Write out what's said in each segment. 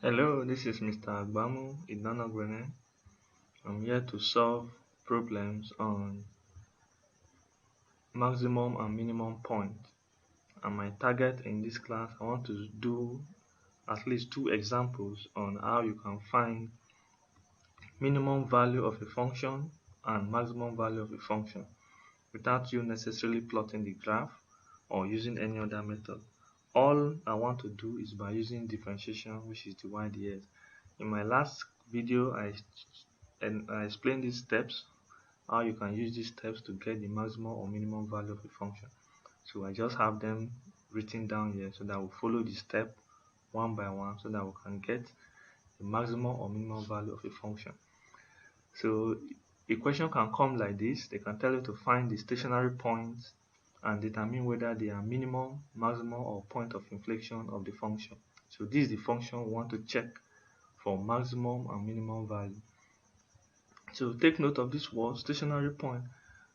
Hello, this is Mr. Agbamu Idanogrene. I'm here to solve problems on maximum and minimum point. And my target in this class, I want to do at least 2 examples on how you can find minimum value of a function and maximum value of a function without you necessarily plotting the graph or using any other method. All I want to do is by using differentiation, which is dy dx. In my last video, I explained these steps, how you can use these steps to get the maximum or minimum value of a function. So I just have them written down here so that we'll follow the step one by one so that we can get the maximum or minimum value of a function. So a question can come like this. They can tell you to find the stationary points and determine whether they are minimum, maximum, or point of inflection of the function. So this is the function we want to check for maximum and minimum value. So take note of this word stationary point.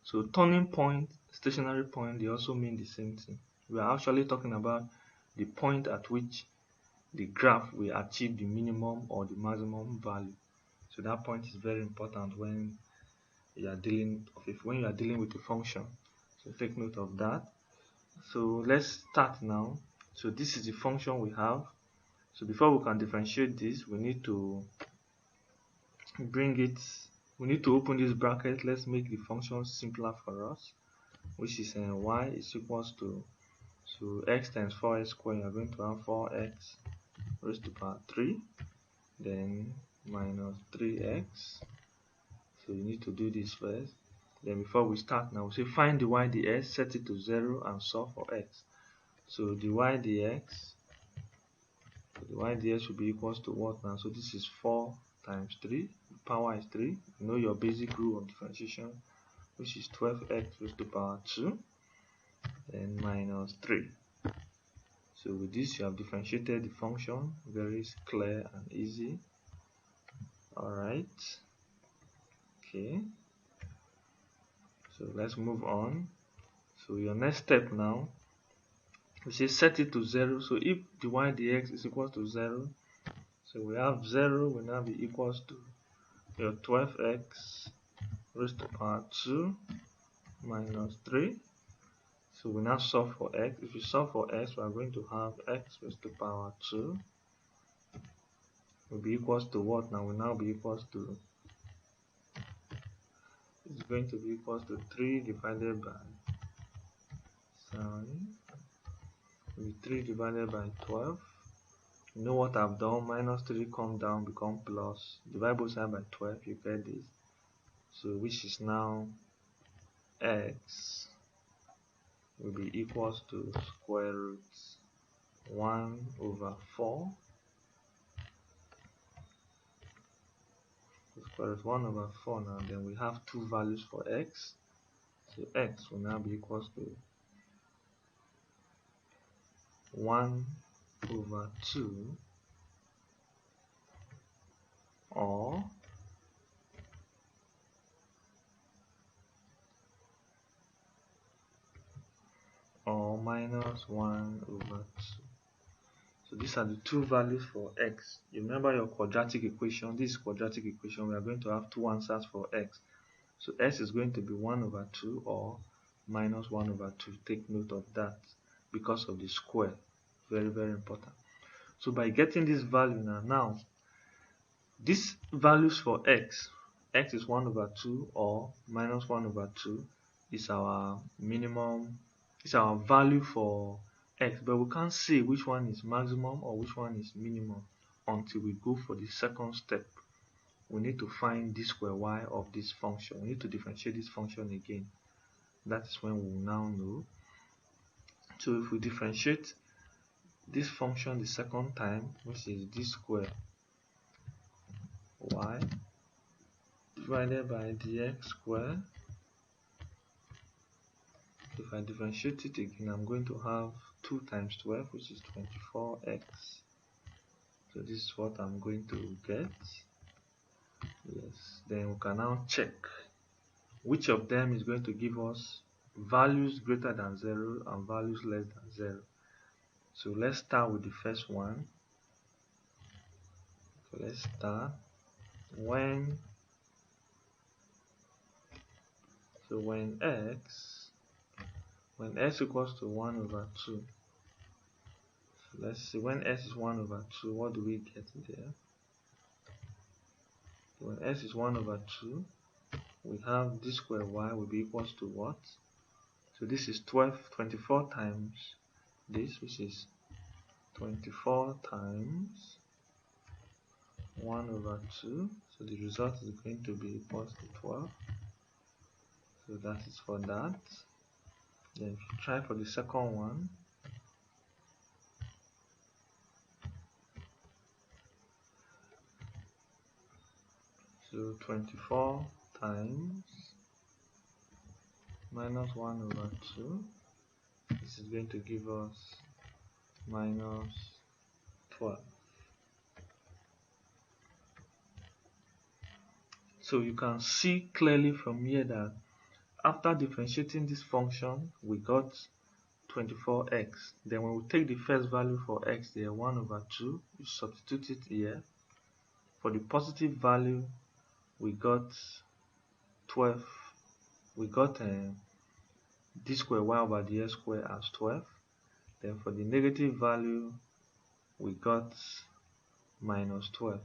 So turning point, stationary point, they also mean the same thing. We are actually talking about the point at which the graph will achieve the minimum or the maximum value. So that point is very important when you are dealing with a function. So take note of that. So let's start now. So this is the function we have. So before we can differentiate this, we need to open this bracket. Let's make the function simpler for us, which is y is equals to, so x times 4x squared, you are going to have 4x raised to power 3, then minus 3x. So you need to do this first. Then before we start now, we say find dy dx, set it to 0 and solve for x. So dy dx will be equals to what now? So this is 4 times 3, the power is 3. You know your basic rule of differentiation, which is 12x raised to power 2, then minus 3. So with this you have differentiated the function, very clear and easy. Alright, okay, so let's move on. So your next step now, we say set it to 0. So if dy dx is equal to 0, so we have 0 will now be equals to your 12x raised to power 2 minus 3. So we now solve for x. If you solve for x, we are going to have x raised to power 2 will be equals to what now? Will now be equals to, it's going to be equals to 3 divided by 3 divided by 12. You know what I've done? Minus 3 come down, become plus. Divide both sides by 12, you get this. So which is now x will be equals to square root 1 over 4. So square root 1 over 4 now. Then we have two values for x. So x will now be equals to 1 over 2 or minus 1 over 2. So these are the two values for x. You remember your quadratic equation. This quadratic equation, we are going to have two answers for x. So x is going to be 1 over 2 or minus 1 over 2. Take note of that because of the square. Very, very important. So by getting this value now, these values for x is 1 over 2 or minus 1 over 2 is our minimum, is our value for x, but we can't say which one is maximum or which one is minimum until we go for the second step. We need to find d square y of this function. We need to differentiate this function again. That is when we will now know. So if we differentiate this function the second time, which is d square y divided by dx square, if I differentiate it again, I'm going to have 2 times 12, which is 24x. So this is what I'm going to get. Yes, then we can now check which of them is going to give us values greater than 0 and values less than 0. So let's start with the first one. So let's start. When x equals to 1 over 2, so let's see, when x is 1 over 2, what do we get there? When x is 1 over 2, we have d square y will be equals to what? So this is 24 times this, which is 24 times 1 over 2. So the result is going to be equals to 12. So that is for that. Then if you try for the second one, so 24 times minus 1 over 2, this is going to give us minus 12. So you can see clearly from here that after differentiating this function, we got 24x. Then when we take the first value for x there, 1 over 2, you substitute it here. For the positive value, we got 12. We got d square y over dx square as 12. Then for the negative value, we got minus 12.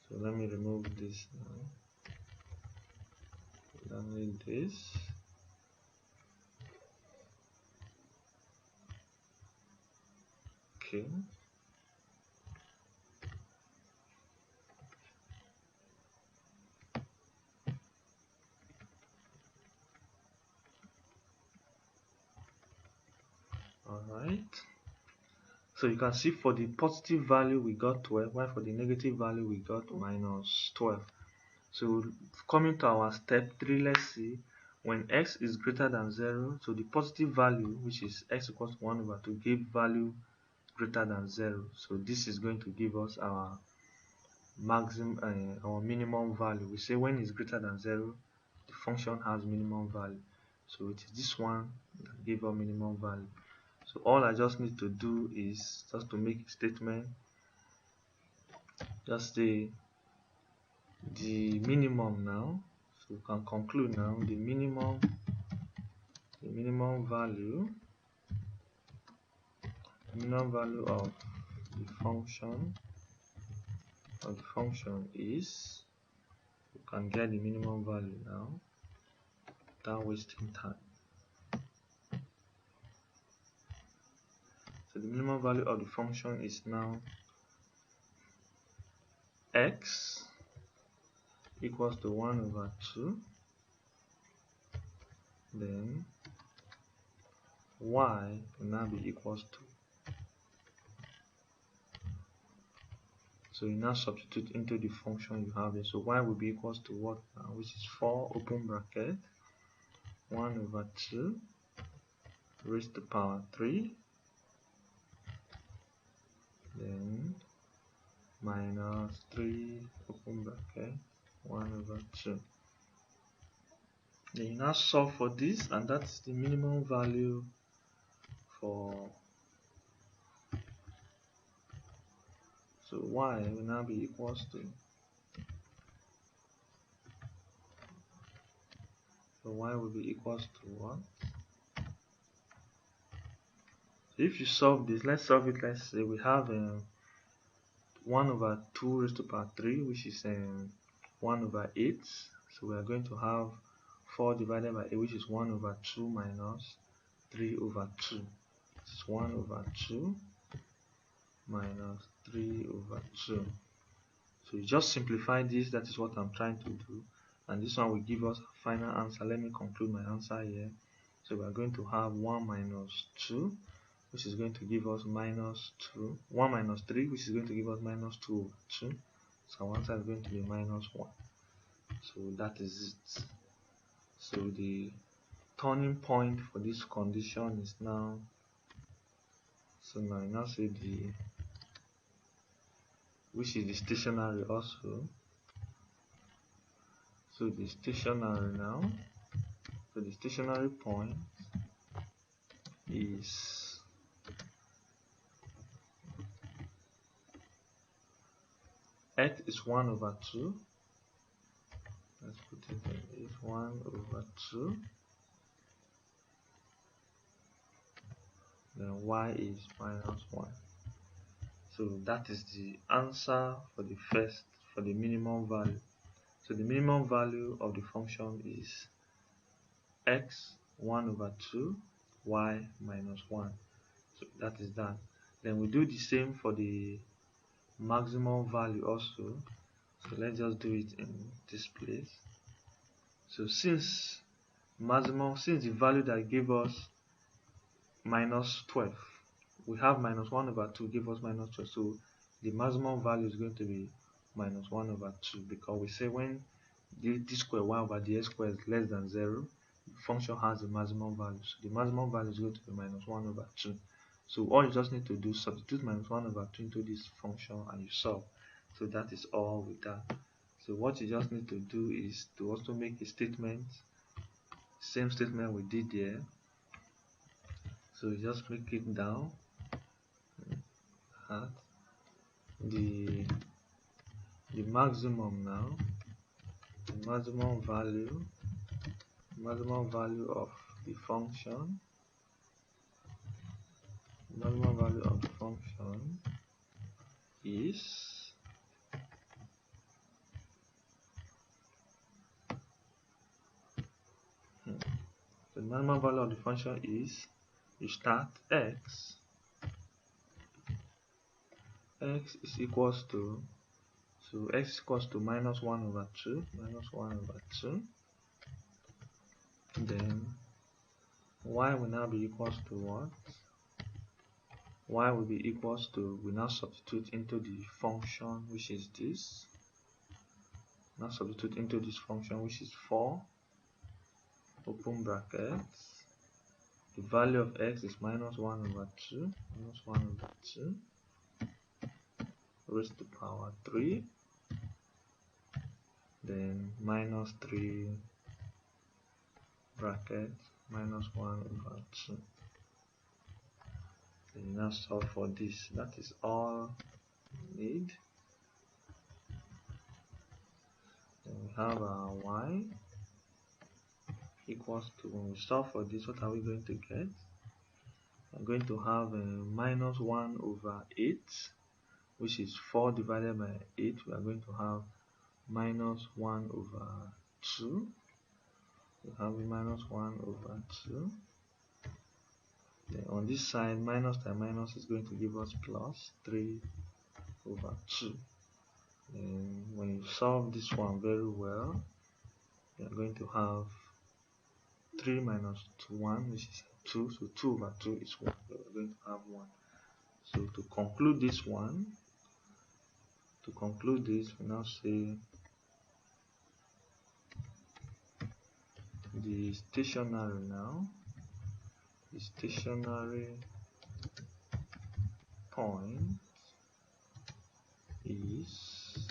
So let me remove this now. Let me this. Okay. Alright. So you can see for the positive value we got 12, while for the negative value we got minus 12. So coming to our step 3, let's see, when x is greater than 0, so the positive value, which is x equals to 1 over 2, give value greater than 0. So this is going to give us our our minimum value. We say when it's greater than 0, the function has minimum value. So it is this one that gives us minimum value. So all I just need to do is just to make a statement. Just say the minimum now. So we can conclude now the minimum value of the function is, you can get the minimum value now without wasting time. So the minimum value of the function is now x equals to 1 over 2, then y will now be equals to. So you now substitute into the function you have here. So y will be equals to what now? Which is 4 open bracket 1 over 2 raised to the power 3, then minus 3 open bracket 1 over 2. Then you now solve for this, and that's the minimum value for, so y will now be equals to, so y will be equals to what? So if you solve this, let's solve it. Let's say we have 1 over 2 raised to the power 3, which is 1 over 8. So we are going to have 4 divided by 8, which is 1 over 2 minus 3 over 2. This is 1 over 2 minus 3 over 2. So you just simplify this. That is what I'm trying to do. And this one will give us a final answer. Let me conclude my answer here. So we are going to have 1 minus 2, which is going to give us minus 2. 1 minus 3, which is going to give us minus 2 over 2. So our answer is going to be minus 1. So that is it. So the turning point for this condition is now, so now I now say which is the stationary also. So the stationary now, so the stationary point is x is 1 over 2. Let's put it in, is 1 over 2. Then y is minus 1. So that is the answer for the minimum value. So the minimum value of the function is x 1 over 2, y minus 1. So that is that. Then we do the same for the maximum value also. So let's just do it in this place. So since the value that gave us minus 12, we have minus 1 over 2 give us minus 12. So the maximum value is going to be minus 1 over 2, because we say when d square y over dx square is less than 0, the function has a maximum value. So the maximum value is going to be minus 1 over 2. So all you just need to do is substitute minus 1 over 2 into this function and you solve. So that is all with that. So what you just need to do is to also make a statement, same statement we did there. So you just make it down at the maximum now, the maximum value of the function, is the maximum value of the function is, you start x is equals to, so x is equals to minus 1 over 2, then y will now be equals to what? Y will be equals to, we now substitute into the function which is this. Now substitute into this function which is 4, open brackets. The value of x is minus 1 over 2, raised to power 3, then minus 3 bracket minus 1 over 2. Then now solve for this. That is all we need. Then we have our y equals to, when we solve for this, what are we going to get? I'm going to have minus 1 over 8, which is 4 divided by 8. We are going to have minus 1 over 2. We have minus 1 over 2. Then on this side, minus times minus is going to give us plus 3 over 2. And when you solve this one very well, you are going to have 3 minus 1, which is 2. So 2 over 2 is 1. So we're going to have 1. So to conclude this one, we now say the stationary point is,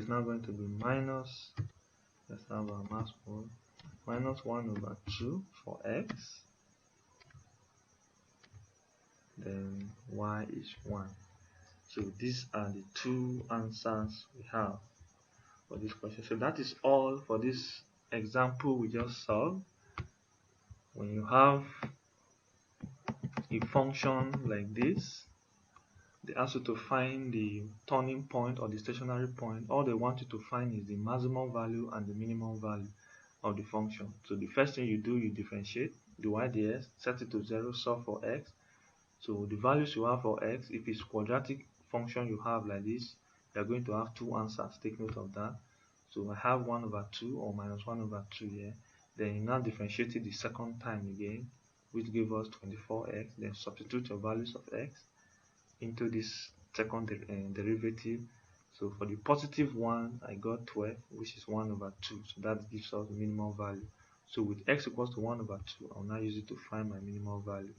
now going to be minus, let's have our mass mode, minus 1 over 2 for x, then y is 1. So these are the two answers we have for this question. So that is all for this example we just solved. When you have a function like this, they ask you to find the turning point or the stationary point. All they want you to find is the maximum value and the minimum value of the function. So the first thing you do, you differentiate the y dx, set it to 0, solve for x. So the values you have for x, if it's quadratic function you have like this, you are going to have two answers. Take note of that. So I have 1 over 2 or minus 1 over 2 here. Then you now differentiate it the second time again, which gives us 24x. Then substitute your values of x into this second derivative. So for the positive one, I got 12, which is 1 over 2. So that gives us the minimum value. So with x equals to 1 over 2, I'll now use it to find my minimum value.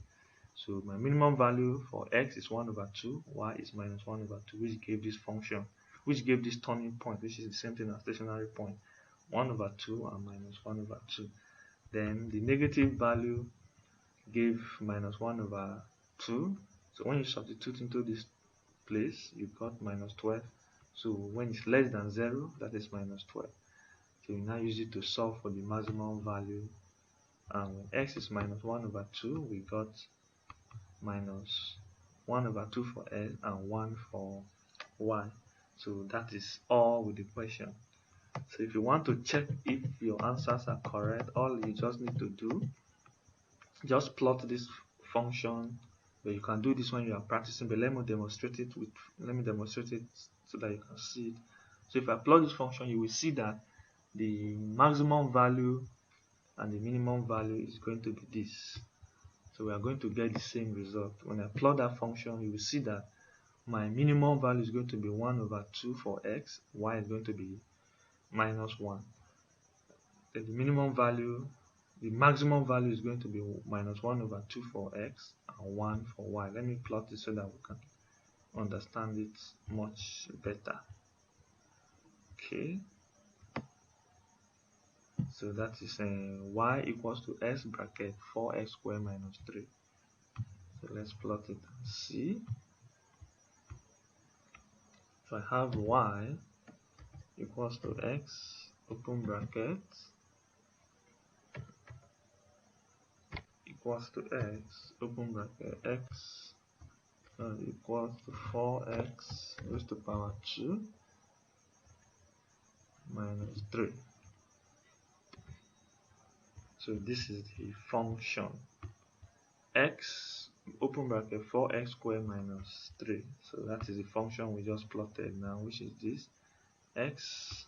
So my minimum value for x is 1 over 2, y is minus 1 over 2, which gave this function, which gave this turning point, which is the same thing as stationary point, 1 over 2 and minus 1 over 2. Then the negative value gave minus 1 over 2. So when you substitute into this place, you got minus 12. So when it's less than 0, that is minus 12. So we now use it to solve for the maximum value. And when x is minus 1 over 2, we got minus 1 over 2 for x and 1 for y. So that is all with the question. So if you want to check if your answers are correct, all you just need to do, just plot this function. But you can do this when you are practicing, but let me demonstrate it so that you can see it. So if I plot this function, you will see that the maximum value and the minimum value is going to be this. So we are going to get the same result. When I plot that function, you will see that my minimum value is going to be 1 over 2 for x, y is going to be minus 1. Then the maximum value is going to be minus 1 over 2 for x and 1 for y. Let me plot this so that we can understand it much better. Okay, so that is y equals to s bracket 4x squared minus 3. So let's plot it and see. So I have y equals to x open bracket equals to x open bracket x equals to 4x raised to power 2 minus 3. So this is the function x open bracket 4x squared minus 3. So that is the function we just plotted now, which is this x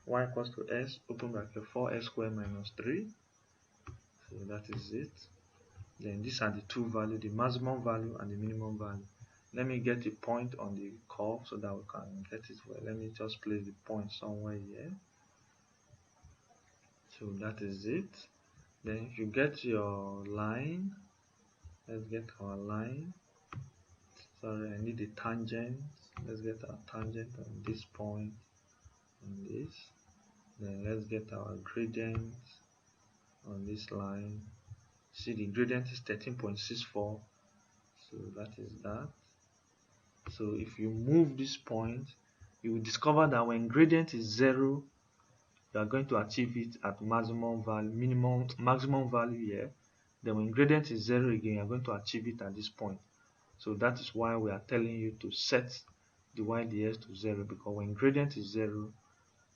y equals to s open bracket 4x squared minus 3. So that is it. Then these are the two values, the maximum value and the minimum value. Let me get a point on the curve so that we can get it well. Let me just place the point somewhere here. So that is it. Then if you get your line, let's get our line. Sorry, I need a tangent. Let's get our tangent on this point and this. Then let's get our gradient on this line. See, the gradient is 13.64. So that is that. So if you move this point, you will discover that when gradient is 0, you are going to achieve it at maximum value here. Then when gradient is 0 again, you are going to achieve it at this point. So that is why we are telling you to set the y ds to 0, because when gradient is 0,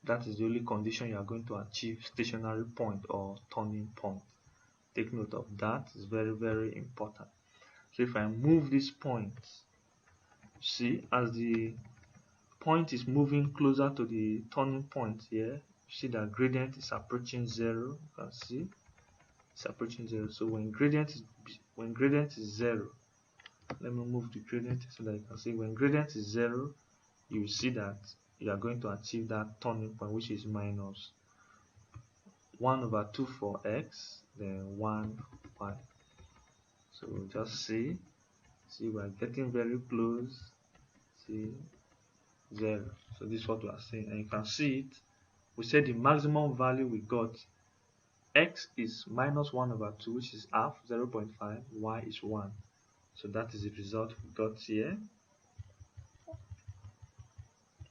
that is the only condition you are going to achieve stationary point or turning point. Take note of that, it's very, very important. So if I move this point, see, as the point is moving closer to the turning point here, you see that gradient is approaching 0. You can see it's approaching 0. So when gradient is 0, let me move the gradient so that you can see when gradient is 0, you will see that you are going to achieve that turning point, which is minus 1 over 2 for x, then 1 for y. So just see we are getting very close. See, 0. So this is what we are saying, and you can see it. We said the maximum value we got, x is minus 1 over 2, which is half, 0.5, y is 1. So that is the result we got here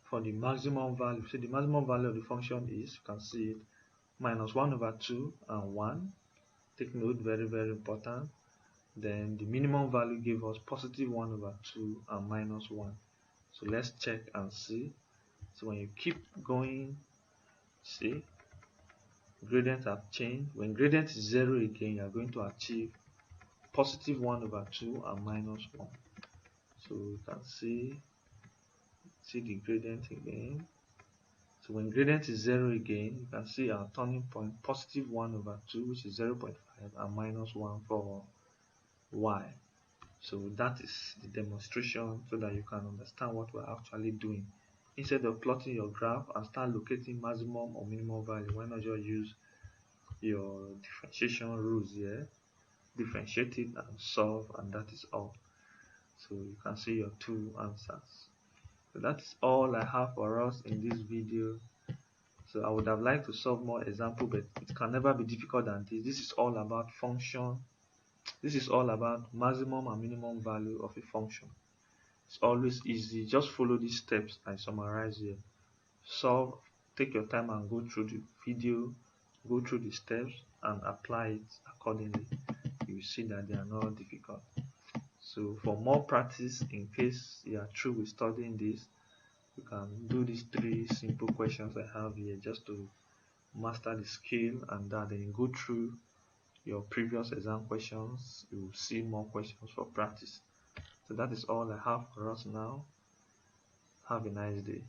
for the maximum value. So the maximum value of the function is, you can see it, minus 1 over 2 and 1. Take note, very, very important. Then the minimum value gave us positive 1 over 2 and minus 1. So let's check and see. So when you keep going, see, gradient have changed. When gradient is 0 again, you are going to achieve positive 1 over 2 and minus 1. So you can see the gradient again. So when gradient is 0 again, you can see our turning point positive 1 over 2, which is 0.5, and minus 1 for y. So that is the demonstration so that you can understand what we're actually doing. Instead of plotting your graph and start locating maximum or minimum value, why not just use your differentiation rules here, differentiate it and solve, and that is all. So you can see your two answers. So that's all I have for us in this video. So I would have liked to solve more examples, but it can never be difficult than this. This is all about function This is all about maximum and minimum value of a function. It's always easy. Just follow these steps I summarize here. Solve, take your time and go through the video, go through the steps and apply it accordingly. You will see that they are not difficult. So for more practice, in case you are through with studying this, you can do these 3 simple questions I have here just to master the skill, and that then go through your previous exam questions. You will see more questions for practice. So that is all I have for us now. Have a nice day.